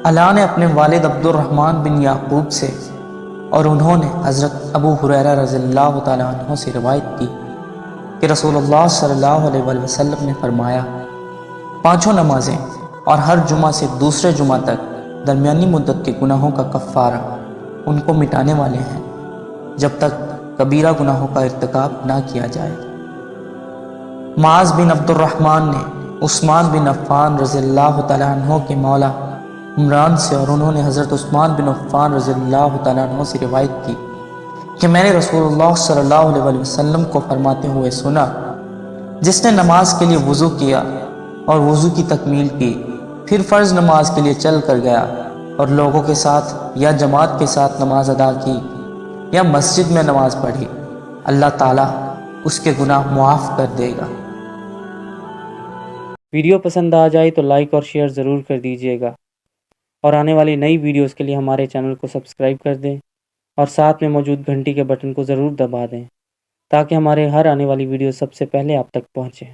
اللہ نے اپنے والد عبد الرحمن بن یعقوب سے اور انہوں نے حضرت ابو ہریرہ رضی اللہ تعالیٰ عنہ سے روایت کی کہ رسول اللہ صلی اللہ علیہ وآلہ وسلم نے فرمایا، پانچوں نمازیں اور ہر جمعہ سے دوسرے جمعہ تک درمیانی مدت کے گناہوں کا کفارہ ان کو مٹانے والے ہیں جب تک کبیرہ گناہوں کا ارتکاب نہ کیا جائے۔ معاذ بن عبد الرحمن نے عثمان بن عفان رضی اللہ تعالیٰ عنہ کے مولا عمران سے اور انہوں نے حضرت عثمان بن عفان رضی اللہ تعالیٰ عنہ سے روایت کی کہ میں نے رسول اللہ صلی اللہ علیہ وآلہ وسلم کو فرماتے ہوئے سنا، جس نے نماز کے لیے وضو کیا اور وضو کی تکمیل کی، پھر فرض نماز کے لیے چل کر گیا اور لوگوں کے ساتھ یا جماعت کے ساتھ نماز ادا کی یا مسجد میں نماز پڑھی، اللہ تعالیٰ اس کے گناہ معاف کر دے گا۔ ویڈیو پسند آ جائے تو لائک اور شیئر ضرور کر دیجیے گا، اور آنے والی نئی ویڈیوز کے لیے ہمارے چینل کو سبسکرائب کر دیں اور ساتھ میں موجود گھنٹی کے بٹن کو ضرور دبا دیں تاکہ ہمارے ہر آنے والی ویڈیو سب سے پہلے آپ تک پہنچے۔